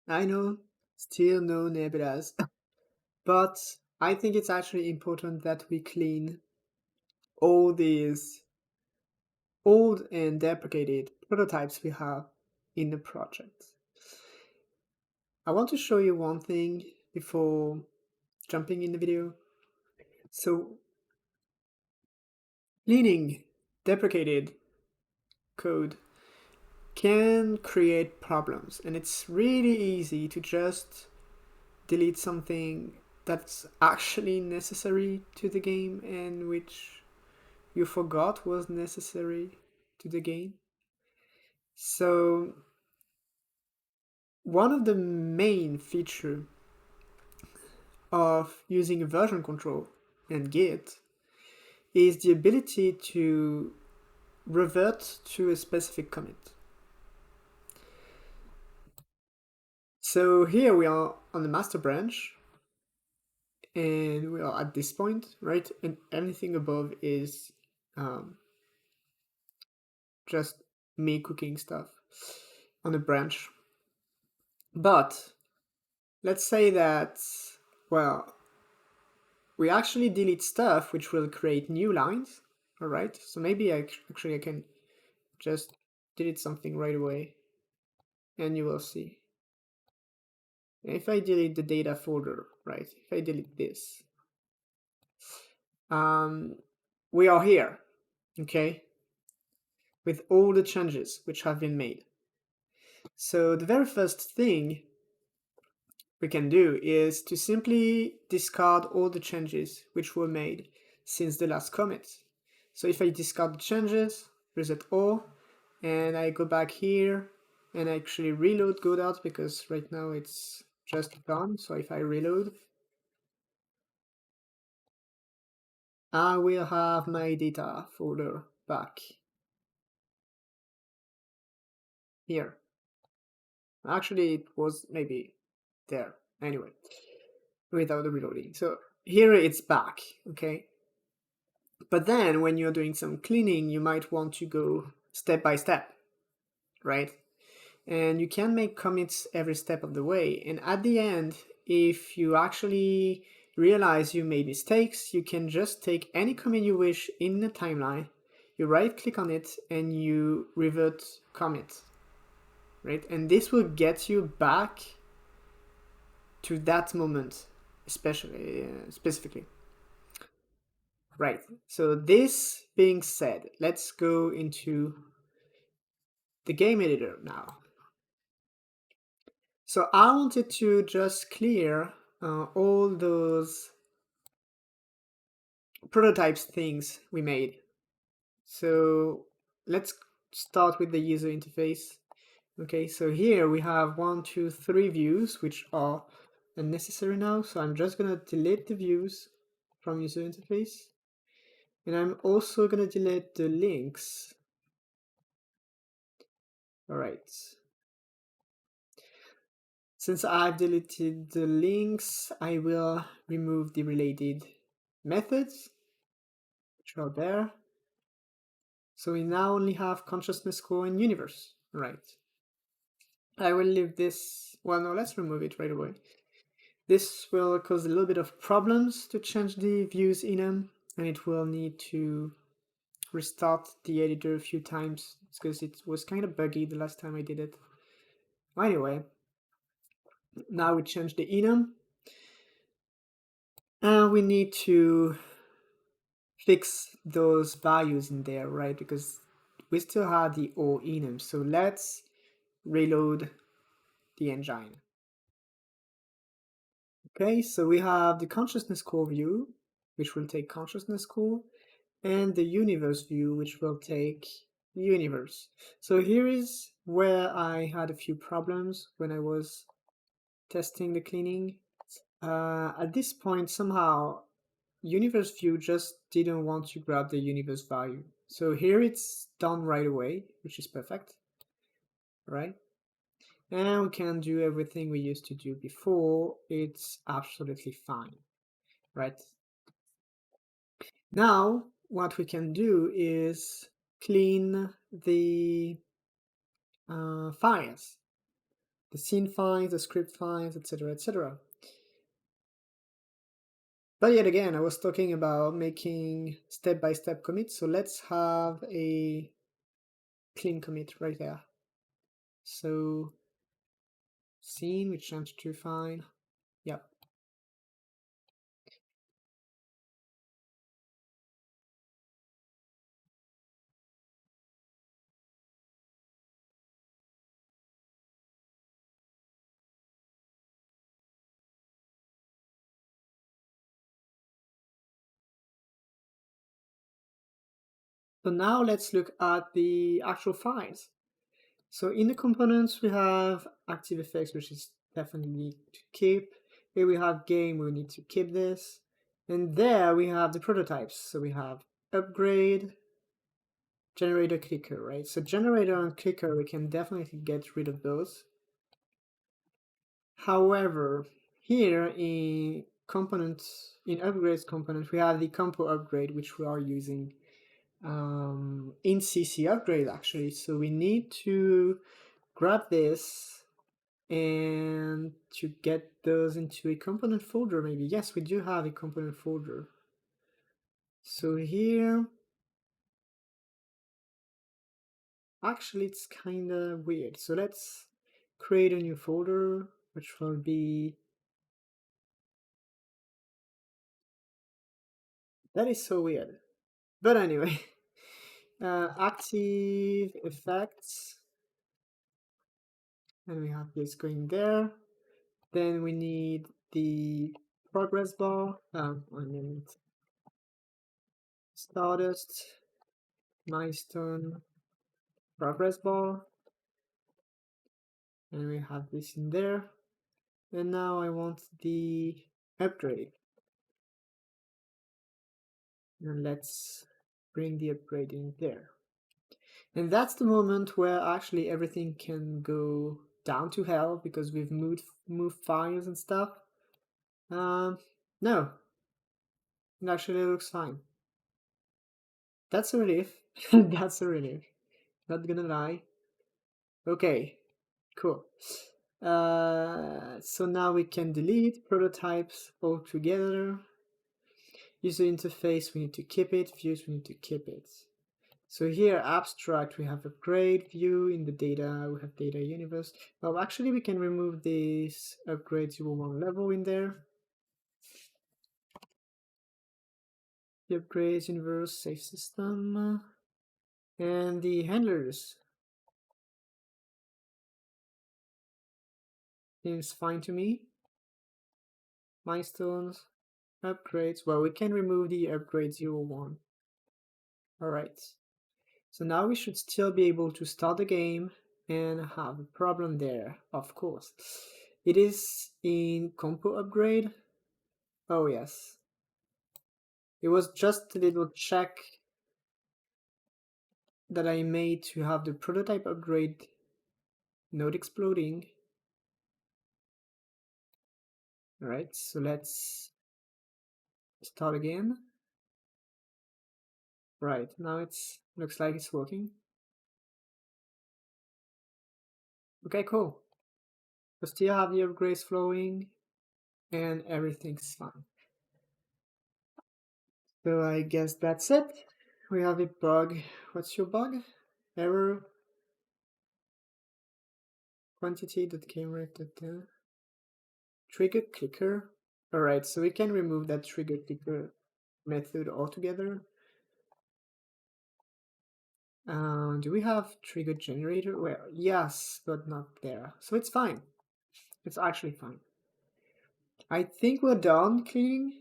I know, still no nebulas, but I think it's actually important that we clean all these old and deprecated prototypes we have in the project. I want to show you one thing before jumping in the video. So, cleaning deprecated code can create problems, and it's really easy to just delete something that's actually necessary to the game and which you forgot was necessary to the game. So one of the main features of using a version control and Git is the ability to revert to a specific commit. So here we are on the master branch, and we are at this point, right? And anything above is just me cooking stuff on a branch. But let's say that, well, we actually delete stuff which will create new lines. All right, so maybe I can just delete something right away, and you will see. If I delete the data folder, right, if I delete this, we are here, okay, with all the changes which have been made. So the very first thing we can do is to simply discard all the changes which were made since the last commit. So if I discard the changes, reset all, and I go back here and actually reload Godot, because right now it's just done. So if I reload, I will have my data folder back here. Actually, it was maybe there anyway, without the reloading. So here it's back, okay? But then when you're doing some cleaning, you might want to go step by step, right? And you can make commits every step of the way. And at the end, if you actually realize you made mistakes, you can just take any commit you wish in the timeline, you right click on it, and you revert commit, right? And this will get you back to that moment, specifically. Right, so this being said, let's go into the game editor now. So I wanted to just clear all those prototypes things we made. So let's start with the user interface. Okay, so here we have 1, 2, 3 views which are unnecessary now. So I'm just gonna delete the views from user interface. And I'm also gonna delete the links. All right. Since I've deleted the links, I will remove the related methods, which are there. So we now only have consciousness core and universe. Right. I will leave this, well, no, let's remove it right away. This will cause a little bit of problems to change the views enum, and it will need to restart the editor a few times because it was kind of buggy the last time I did it. Anyway, now we change the enum, and we need to fix those values in there, right? Because we still have the O enum. So let's reload the engine. Okay, so we have the consciousness core view, which will take consciousness core, and the universe view, which will take universe. So here is where I had a few problems when I was testing the cleaning. At this point, somehow, universe view just didn't want to grab the universe value. So here it's done right away, which is perfect, right? And we can do everything we used to do before. It's absolutely fine, right? Now, what we can do is clean the files, the scene files, the script files, etc., etc. But yet again, I was talking about making step-by-step commits, so let's have a clean commit right there. So scene, which I'm to find, yep. So now let's look at the actual files. So in the components, we have active effects, which is definitely need to keep. Here we have game, we need to keep this. And there we have the prototypes. So we have upgrade, generator, clicker, right? So generator and clicker, we can definitely get rid of those. However, here in components, in upgrades component, we have the CompoUpgrade, which we are using in CC upgrade actually. So we need to grab this and to get those into a component folder maybe. Yes, we do have a component folder. So here, actually it's kind of weird. So let's create a new folder, which will be, that is so weird. But anyway, active effects, and we have this going there. Then we need the progress bar, I mean Stardust, milestone, progress bar, and we have this in there. And now I want the upgrade, and let's bring the upgrade in there. And that's the moment where actually everything can go down to hell because we've moved files and stuff. No, it actually looks fine. That's a relief. That's a relief. Not gonna lie. Okay, cool. So now we can delete prototypes altogether. User interface, we need to keep it. Views, we need to keep it. So here, abstract, we have upgrade view. In the data, we have data universe. Well, actually, we can remove this upgrade 01 level in there. The upgrades universe, save system, and the handlers. Seems fine to me. Milestones, upgrades. Well, we can remove the upgrade 01. All right. So now we should still be able to start the game and have a problem there, of course. It is in CompoUpgrade. Oh yes. It was just a little check that I made to have the prototype upgrade node exploding. Alright, so let's start again. Right, now it's looks like it's working. Okay, cool. We still have the upgrades flowing and everything's fine. So I guess that's it. We have a bug. What's your bug? Error quantity that came right at the trigger clicker. Alright, so we can remove that trigger clicker method altogether. Do we have trigger generator? Well, yes, but not there. So it's fine. It's actually fine. I think we're done cleaning.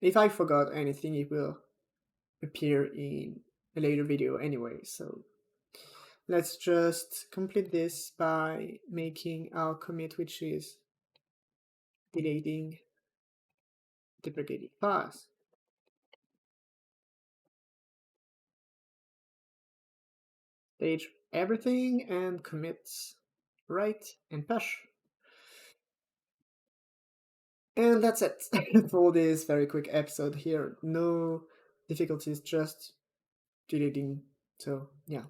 If I forgot anything, it will appear in a later video anyway. So let's just complete this by making our commit, which is deleting deprecated files. Stage everything and commits right and push. And that's it for this very quick episode here. No difficulties, just deleting. So yeah.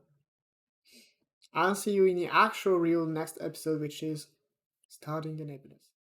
I'll see you in the actual real next episode, which is starting the nebulous.